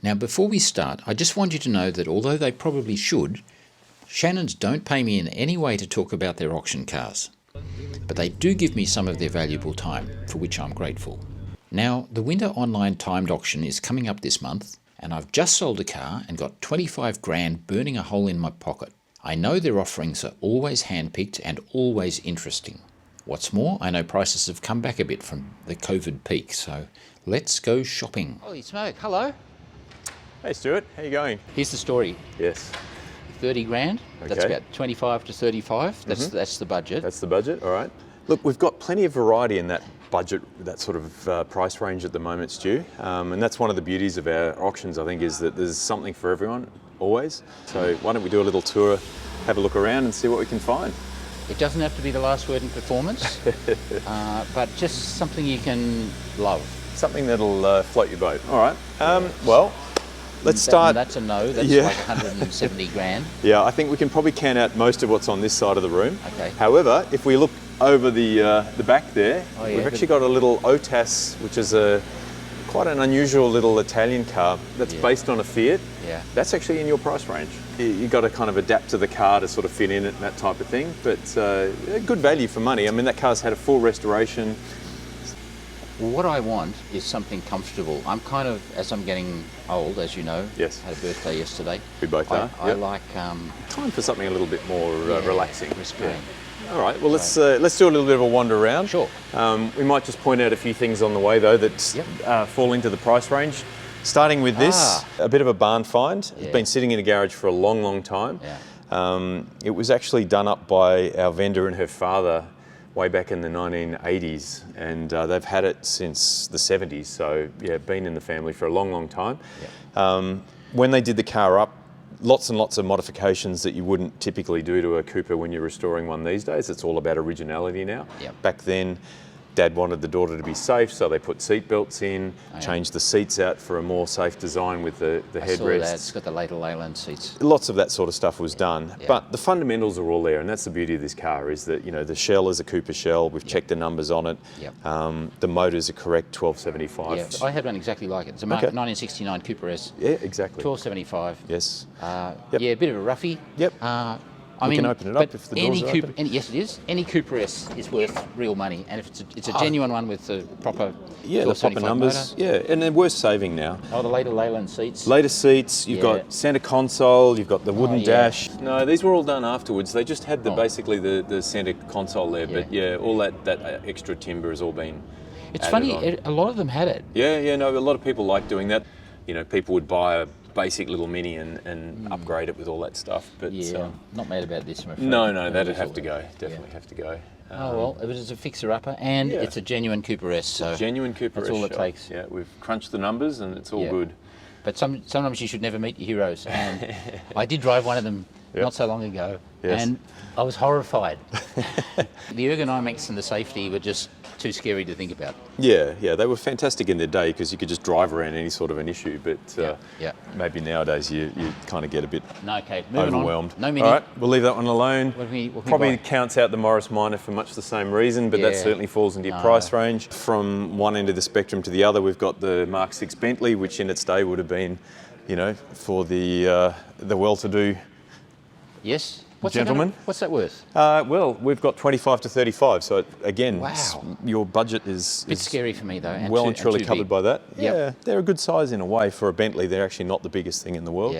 Now before we start, I just want you to know that although they probably should, Shannons don't pay me in any way to talk about their auction cars. But they do give me some of their valuable time, for which I'm grateful. Now, the Winter Online Timed Auction is coming up this month, and I've just sold a car and got 25 grand burning a hole in my pocket. I know their offerings are always handpicked and always interesting. What's more, I know prices have come back a bit from the COVID peak, so let's go shopping. Holy smoke, hello. Hey Stuart, how you going? Here's the story. Yes. 30 grand, okay. That's about 25 to 35, that's the budget. That's the budget, all right. Look, we've got plenty of variety in that budget, that sort of price range at the moment, Stu. And that's one of the beauties of our auctions, I think, is that there's something for everyone, always. So why don't we do a little tour, have a look around and see what we can find. It doesn't have to be the last word in performance, but just something you can love. Something that'll float your boat. All right, well, let's start. That's a no, that's like 170 grand. Yeah, I think we can probably can out most of what's on this side of the room. Okay. However, if we look over the back there, we've actually got a little Otas, which is quite an unusual little Italian car that's based on a Fiat. Yeah. That's actually in your price range. You've got to kind of adapt to the car to sort of fit in it and that type of thing, but good value for money. I mean, that car's had a full restoration. What I want is something comfortable. I'm kind of, as I'm getting old, as you know, yes. Had a birthday yesterday. We both are. I like... time for something a little bit more relaxing. Whispering. All right, well, let's do a little bit of a wander around. Sure. We might just point out a few things on the way, though, that fall into the price range. Starting with this, a bit of a barn find. It's been sitting in a garage for a long, long time. Yeah. It was actually done up by our vendor and her father way back in the 1980s, and they've had it since the 70s, so yeah, been in the family for a long, long time. Yeah. When they did the car up, lots and lots of modifications that you wouldn't typically do to a Cooper when you're restoring one these days. It's all about originality now. Yep. Back then, Dad wanted the daughter to be safe, so they put seat belts in, changed the seats out for a more safe design with the headrests. I saw that. It's got the later Leyland seats. Lots of that sort of stuff was done, but the fundamentals are all there, and that's the beauty of this car, is that, you know, the shell is a Cooper shell. We've checked the numbers on it. Yep. The motors are correct, 1275. Yeah, I had one exactly like it. It's a 1969 Cooper S. Yeah, exactly. 1275. Yes. Yeah, a bit of a roughie. Yep. I mean, can open it up if the doors are open. Yes, it is. Any Cooper S is worth real money, and if it's a genuine one with the proper the proper numbers, motor. and they're worth saving now. Oh, the later Leyland seats. Later seats. You've got centre console. You've got the wooden dash. No, these were all done afterwards. They just had basically the centre console there, but all that extra timber has all been. It's funny. A lot of them had it. Yeah. No, a lot of people like doing that. You know, people would buy a basic little Mini and upgrade it with all that stuff. But not mad about this, I'm afraid. No, that'd have to go. Definitely have to go. Oh well, it was a fixer-upper, and it's a genuine Cooper S. So genuine Cooper S. That's all it takes. Yeah, we've crunched the numbers, and it's all good. But sometimes you should never meet your heroes. And I did drive one of them not so long ago, and I was horrified. The ergonomics and the safety were just too scary to think about. Yeah, they were fantastic in their day because you could just drive around any sort of an issue, but maybe nowadays you kind of get a bit overwhelmed. No Mini. All right, we'll leave that one alone. What Probably counts out the Morris Minor for much the same reason, but that certainly falls into your price range. From one end of the spectrum to the other, we've got the Mark 6 Bentley, which in its day would have been, you know, for the well-to-do gentlemen. What's that worth? Well, we've got 25 to 35, so again, your budget is a bit scary for me though. And well and truly covered by that. Yeah, they're a good size in a way for a Bentley. They're actually not the biggest thing in the world.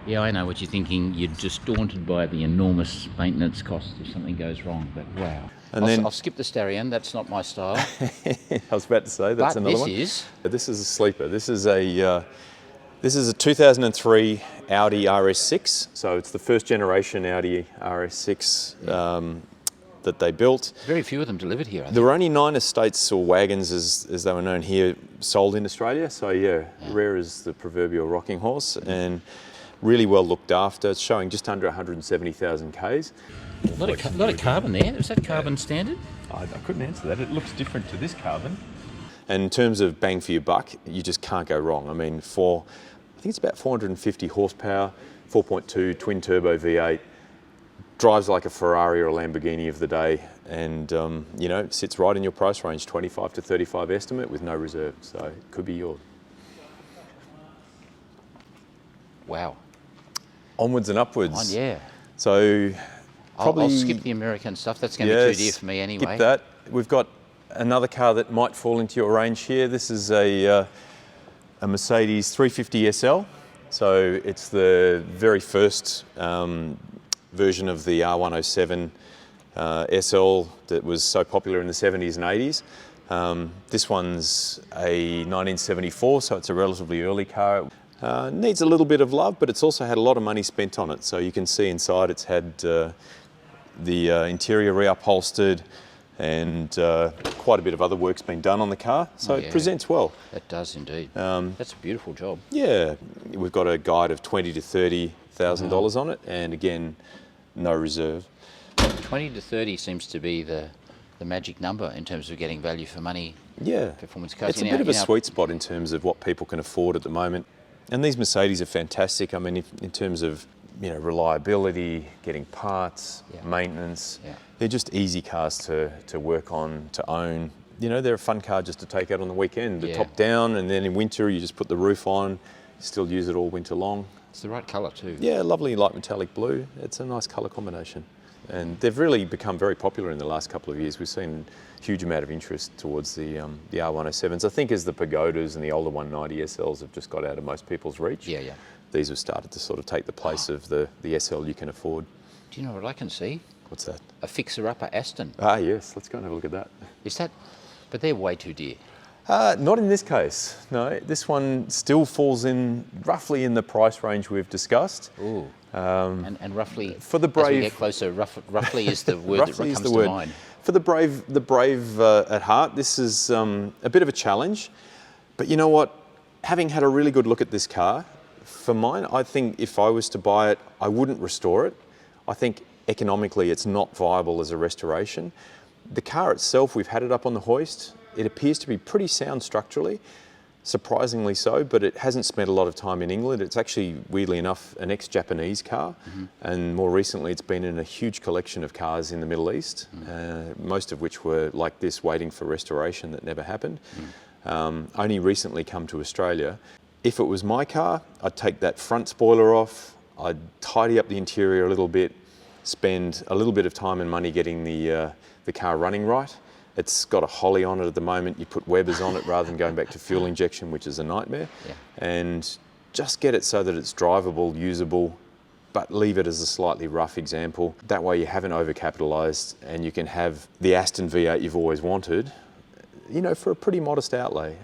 Yeah, I know what you're thinking. You're just daunted by the enormous maintenance cost if something goes wrong, but wow. I'll skip the Starion, that's not my style. I was about to say, that's another one. This is a sleeper. This is a 2003 Audi RS6, so it's the first generation Audi RS6 that they built. Very few of them delivered here, I think. There were only 9 estates or wagons, as they were known here, sold in Australia, so rare as the proverbial rocking horse, and really well looked after. It's showing just under 170,000 Ks. A lot of carbon there. Is that carbon standard? I couldn't answer that. It looks different to this carbon. And in terms of bang for your buck, you just can't go wrong. I mean, I think it's about 450 horsepower, 4.2 twin turbo V8, drives like a Ferrari or a Lamborghini of the day, and sits right in your price range, 25 to 35 estimate with no reserve, so it could be yours. Wow. Onwards and upwards. Oh, yeah. So probably... I'll skip the American stuff. That's going to be too dear for me anyway. Skip that. We've got another car that might fall into your range here. This is a Mercedes 350 SL. So it's the very first version of the R107 SL that was so popular in the 70s and 80s. This one's a 1974, so it's a relatively early car. Needs a little bit of love, but it's also had a lot of money spent on it. So you can see inside it's had the interior reupholstered, and quite a bit of other work's been done on the car, so it presents well. It does indeed. That's a beautiful job. Yeah, we've got a guide of $20,000 to $30,000 on it, and again, no reserve. 20 to 30 seems to be the magic number in terms of getting value for money. Yeah, Performance cars. it's a bit of a sweet spot in terms of what people can afford at the moment. And these Mercedes are fantastic. I mean, in terms of reliability, getting parts, maintenance, they're just easy cars to work on, to own. They're a fun car just to take out on the weekend. The top down, and then in winter you just put the roof on, still use it all winter long. It's the right colour too. Yeah, lovely light metallic blue. It's a nice colour combination. And they've really become very popular in the last couple of years. We've seen a huge amount of interest towards the R107s. I think as the Pagodas and the older 190 SLs have just got out of most people's reach. Yeah. These have started to sort of take the place of the SL you can afford. Do you know what I can see? What's that? A fixer-upper Aston. Ah, yes. Let's go and have a look at that. Is that? But they're way too dear. Not in this case. No, this one still falls in roughly in the price range we've discussed. Ooh. And roughly, for the brave, as we get closer, roughly is the word that comes to mind. For the brave at heart, this is a bit of a challenge. But you know what? Having had a really good look at this car, for mine, I think if I was to buy it, I wouldn't restore it. I think economically it's not viable as a restoration. The car itself, we've had it up on the hoist. It appears to be pretty sound structurally, surprisingly so, but it hasn't spent a lot of time in England. It's actually, weirdly enough, an ex-Japanese car, and more recently it's been in a huge collection of cars in the Middle East, most of which were like this, waiting for restoration that never happened. Only recently come to Australia. If it was my car, I'd take that front spoiler off, I'd tidy up the interior a little bit, spend a little bit of time and money getting the car running right. It's got a Holly on it at the moment. You put Webers on it rather than going back to fuel injection, which is a nightmare. And just get it so that it's drivable, usable, but leave it as a slightly rough example. That way you haven't overcapitalised and you can have the Aston V8 you've always wanted, for a pretty modest outlay.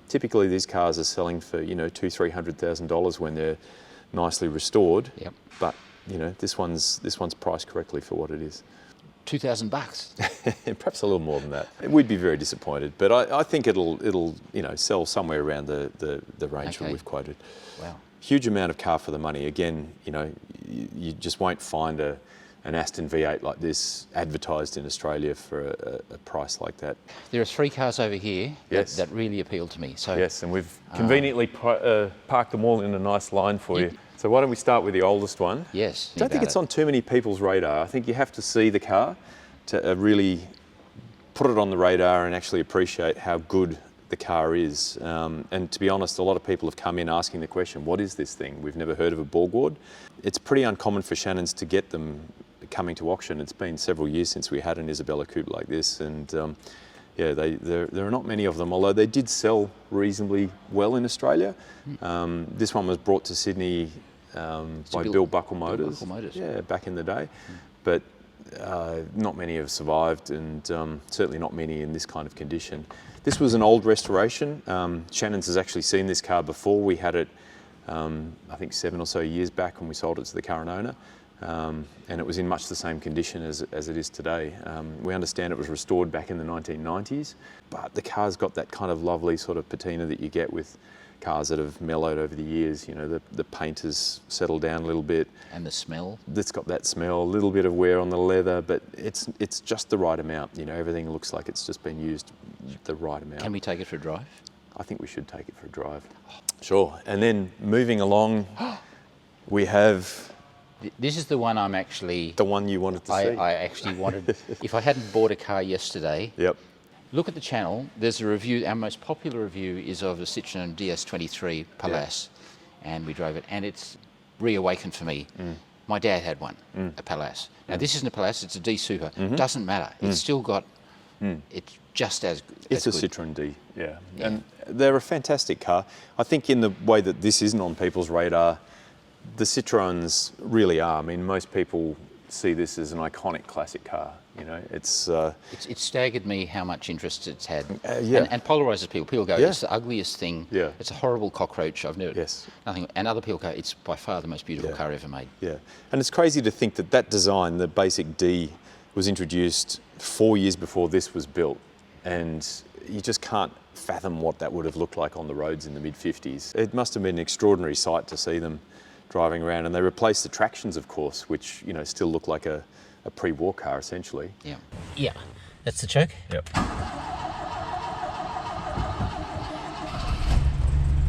Typically these cars are selling for, $200,000-300,000 when they're nicely restored. But, this one's priced correctly for what it is. $2,000. Perhaps a little more than that. We'd be very disappointed, but I think it'll sell somewhere around the range that we've quoted. Wow. Huge amount of car for the money. Again, you just won't find an Aston V8 like this advertised in Australia for a price like that. There are 3 cars over here that really appeal to me. So yes, and we've conveniently parked them all in a nice line for you. So why don't we start with the oldest one? Yes. I don't think it's on too many people's radar. I think you have to see the car to really put it on the radar and actually appreciate how good the car is. And to be honest, a lot of people have come in asking the question, what is this thing? We've never heard of a Borgward. It's pretty uncommon for Shannons to get them coming to auction. It's been several years since we had an Isabella Coupe like this, and there are not many of them, although they did sell reasonably well in Australia. This one was brought to Sydney by Bill Buckle Motors. Yeah, back in the day. But not many have survived, and certainly not many in this kind of condition. This was an old restoration. Shannons has actually seen this car before. We had it, I think 7 or so years back when we sold it to the current owner. And it was in much the same condition as it is today. We understand it was restored back in the 1990s, but the car's got that kind of lovely sort of patina that you get with cars that have mellowed over the years. The paint has settled down a little bit. And the smell? It's got that smell, a little bit of wear on the leather, but it's just the right amount. Everything looks like it's just been used the right amount. Can we take it for a drive? I think we should take it for a drive. Sure. And then moving along, we have... This is the one I'm actually... The one you wanted to see? I actually wanted... If I hadn't bought a car yesterday... Yep. Look at the channel. There's a review. Our most popular review is of a Citroen DS23 Palace. And we drove it. And it's reawakened for me. My dad had one, a Palace. Now this isn't a Palace; it's a D Super. Doesn't matter. It's still got. It's just as good. It's a Citroen D, yeah. And they're a fantastic car. I think in the way that this isn't on people's radar, the Citroens really are. I mean, most people see this as an iconic classic car. You know, It staggered me how much interest it's had, and polarises people. People go, it's the ugliest thing. Yeah. It's a horrible cockroach. I've never Yes. nothing. And other people go, it's by far the most beautiful car ever made. Yeah, and it's crazy to think that that design, the basic D, was introduced 4 years before this was built, and you just can't fathom what that would have looked like on the roads in the mid-50s. It must have been an extraordinary sight to see them driving around, and they replaced the tractions, of course, which still look like a pre-war car essentially. Yeah, that's the choke. Yep.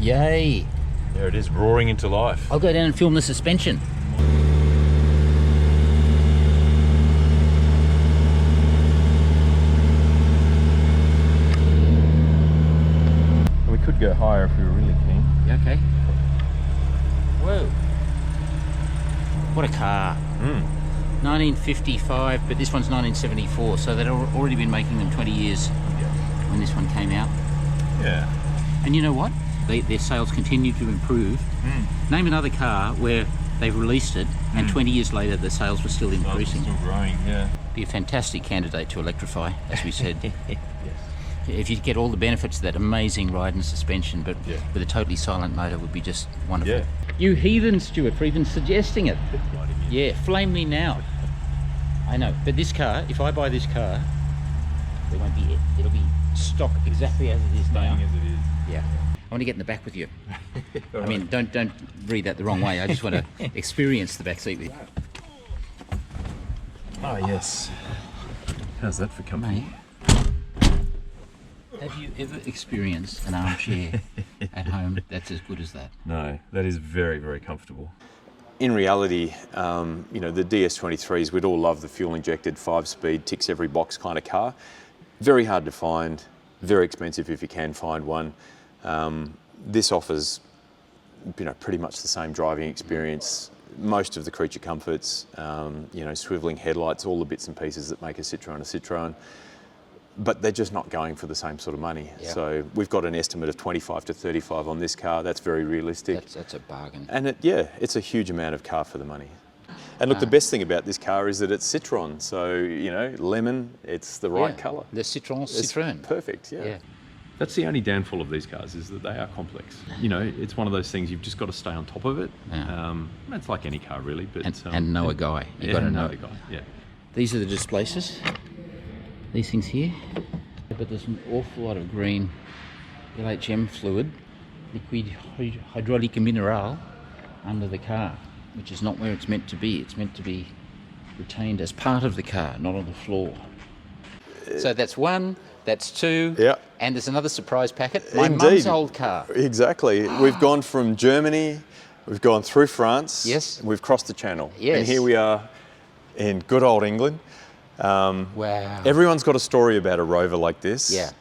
Yay! There it is, roaring into life. I'll go down and film the suspension. We could go higher if we were really keen. Yeah, okay. Whoa! What a car! 1955, but this one's 1974, so they'd already been making them 20 years when this one came out. Yeah. And you know what? Their sales continue to improve. Name another car where they've released it and 20 years later the sales were still increasing. Still growing, yeah. Be a fantastic candidate to electrify, as we said. If you get all the benefits of that amazing ride and suspension, but with a totally silent motor, would be just wonderful. Yeah. You heathen, Stuart, for even suggesting it. Yeah, flame me now. I know, but this car, if I buy this car, there won't be it. It'll be stock exactly as it is now. As it is. Yeah. I want to get in the back with you. I mean, don't read that the wrong way. I just want to experience the back seat with you. Oh yes. How's that for company? Mate, have you ever experienced an armchair at home that's as good as that? No, that is very, very comfortable. In reality, the DS23s, we'd all love the fuel-injected 5-speed, ticks every box kind of car. Very hard to find, very expensive if you can find one. This offers, pretty much the same driving experience. Most of the creature comforts, swiveling headlights, all the bits and pieces that make a Citroen. But they're just not going for the same sort of money. Yeah. So we've got an estimate of 25 to 35 on this car. That's very realistic. That's a bargain. And it's a huge amount of car for the money. And look, the best thing about this car is that it's Citroen. So, lemon, it's the right colour. The Citroen. Perfect, yeah. That's the only downfall of these cars, is that they are complex. It's one of those things you've just got to stay on top of it. Yeah. It's like any car really, but and know a guy. You've got to know a guy. Yeah. These are the displacers. These things here. But there's an awful lot of green LHM fluid, liquid hydraulic mineral, under the car, which is not where it's meant to be. It's meant to be retained as part of the car, not on the floor. So that's one. That's two. Yeah. And there's another surprise packet. My Indeed. mum's old car. Exactly. We've gone from Germany, we've gone through France. Yes. And we've crossed the Channel. Yes. And here we are in good old England. Wow. Everyone's got a story about a Rover like this. Yeah.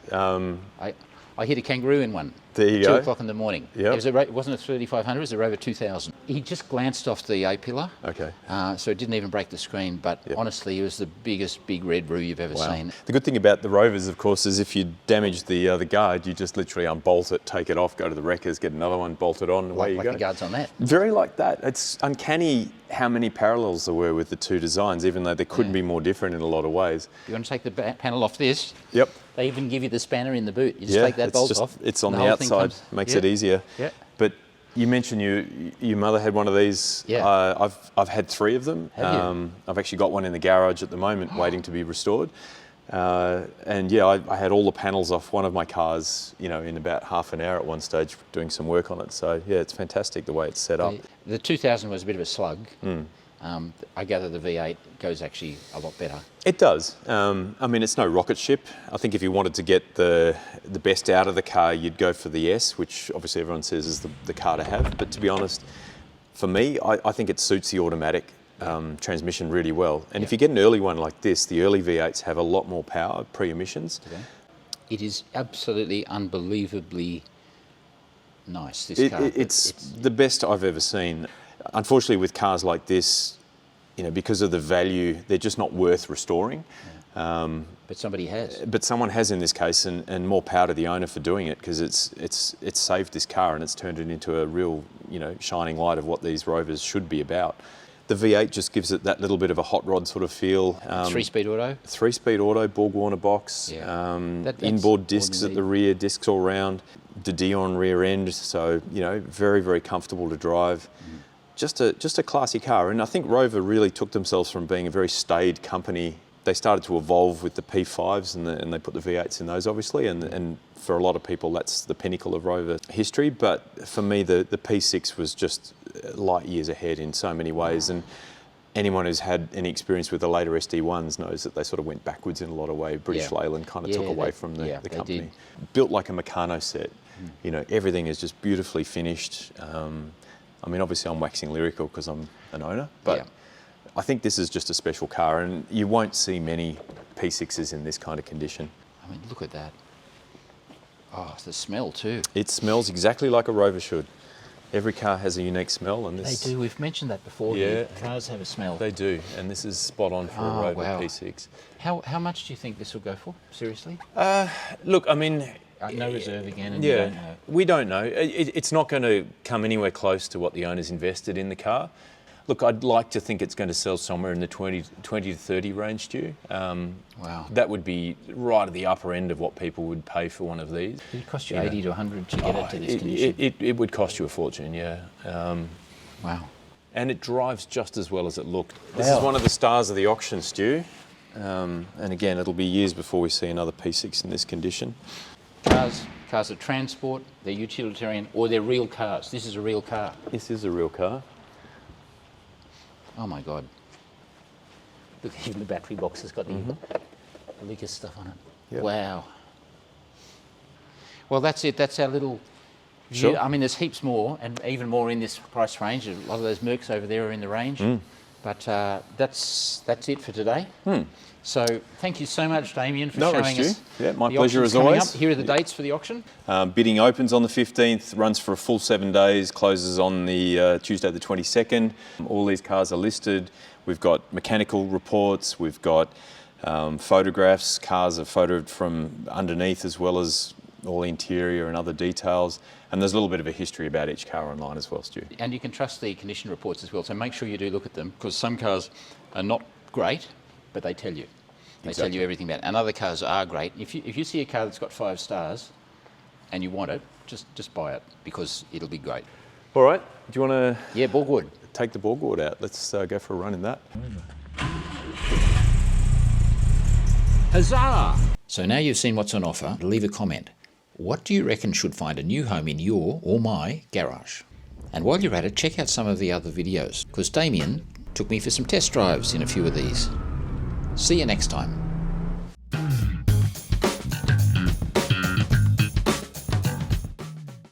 I hit a kangaroo in one. There you 2 go. o'clock in the morning. Yep. It wasn't a 3500, it was a Rover 2000. He just glanced off the A-pillar. Okay. So it didn't even break the screen, but honestly, it was the biggest big red roo you've ever seen. The good thing about the Rovers, of course, is if you damage the guard, you just literally unbolt it, take it off, go to the wreckers, get another one, bolt it on, and away you go. Like the guards on that. Very like that. It's uncanny how many parallels there were with the two designs, even though they couldn't be more different in a lot of ways. You want to take the panel off this? Yep. They even give you the spanner in the boot. You just take that bolt off. It's on the whole thing outside, comes- makes it easier. Yeah. But you mentioned your mother had one of these. Yeah. I've had 3 of them. Have you? I've actually got one in the garage at the moment, waiting to be restored. And yeah, I had all the panels off one of my cars, in about half an hour at one stage, doing some work on it. So yeah, it's fantastic the way it's set up. The 2000 was a bit of a slug. I gather the V8 goes actually a lot better. It does. It's no rocket ship. I think if you wanted to get the best out of the car, you'd go for the S, which obviously everyone says is the car to have. But to be honest, for me, I think it suits the automatic transmission really well. And if you get an early one like this, the early V8s have a lot more power, pre-emissions. Okay. It is absolutely unbelievably nice, this car. It's the best I've ever seen. Unfortunately, with cars like this, you know, because of the value, they're just not worth restoring. But somebody has. But someone has in this case, and more power to the owner for doing it, because it's saved this car and it's turned it into a real, you know, shining light of what these Rovers should be about. The V8 just gives it that little bit of a hot rod sort of feel. 3-speed auto? 3-speed auto, Borg-Warner box, inboard discs at the rear, discs all round, the Dion rear end, so, you know, very, very comfortable to drive. Just a classy car, and I think Rover really took themselves from being a very staid company. They started to evolve with the P5s and they put the V8s in those, obviously, and for a lot of people that's the pinnacle of Rover history, but for me the P6 was just light years ahead in so many ways, and anyone who's had any experience with the later SD1s knows that they sort of went backwards in a lot of ways. British Leyland kind of took away from the company. Built like a Meccano set, you know, everything is just beautifully finished. I mean, obviously I'm waxing lyrical because I'm an owner, but I think this is just a special car, and you won't see many P6s in this kind of condition. I mean, look at that. Oh, the smell too. It smells exactly like a Rover should. Every car has a unique smell, and this... They do. We've mentioned that before. Yeah. Cars have a smell. They do, and this is spot on for a Rover P6. How much do you think this will go for? Seriously? Look, I mean... no reserve again, and you don't know. We don't know. It's not going to come anywhere close to what the owner's invested in the car. Look, I'd like to think it's going to sell somewhere in the 20 to 30 range, Stu. Wow. That would be right at the upper end of what people would pay for one of these. Did it cost you 80 to 100 to get it to this condition? It would cost you a fortune, yeah. Wow. And it drives just as well as it looked. This is one of the stars of the auction, Stu. And again, it'll be years before we see another P6 in this condition. Cars are transport, they're utilitarian, or they're real cars. This is a real car. This is a real car. Oh my God. Look, even the battery box has got the liquor stuff on it. Yep. Wow. Well, that's it. That's our little... Sure. I mean, there's heaps more, and even more in this price range. A lot of those Mercs over there are in the range. But that's it for today. So thank you so much, Damien, for showing us. Yeah, my pleasure as always. Here are the dates for the auction. Bidding opens on the 15th, runs for a full 7 days, closes on the Tuesday the 22nd. All these cars are listed. We've got mechanical reports, we've got photographs. Cars are photoed from underneath as well as all interior and other details. And there's a little bit of a history about each car online as well, Stu. And you can trust the condition reports as well, so make sure you do look at them, because some cars are not great, but they tell you. They tell you everything about it. And other cars are great. If you see a car that's got 5 stars and you want it, just buy it, because it'll be great. All right. Do you want to... Yeah, Borgwood. Take the Borgwood out. Let's go for a run in that. Huzzah! So now you've seen what's on offer, leave a comment. What do you reckon should find a new home in your or my garage? And while you're at it, check out some of the other videos, because Damien took me for some test drives in a few of these. See you next time.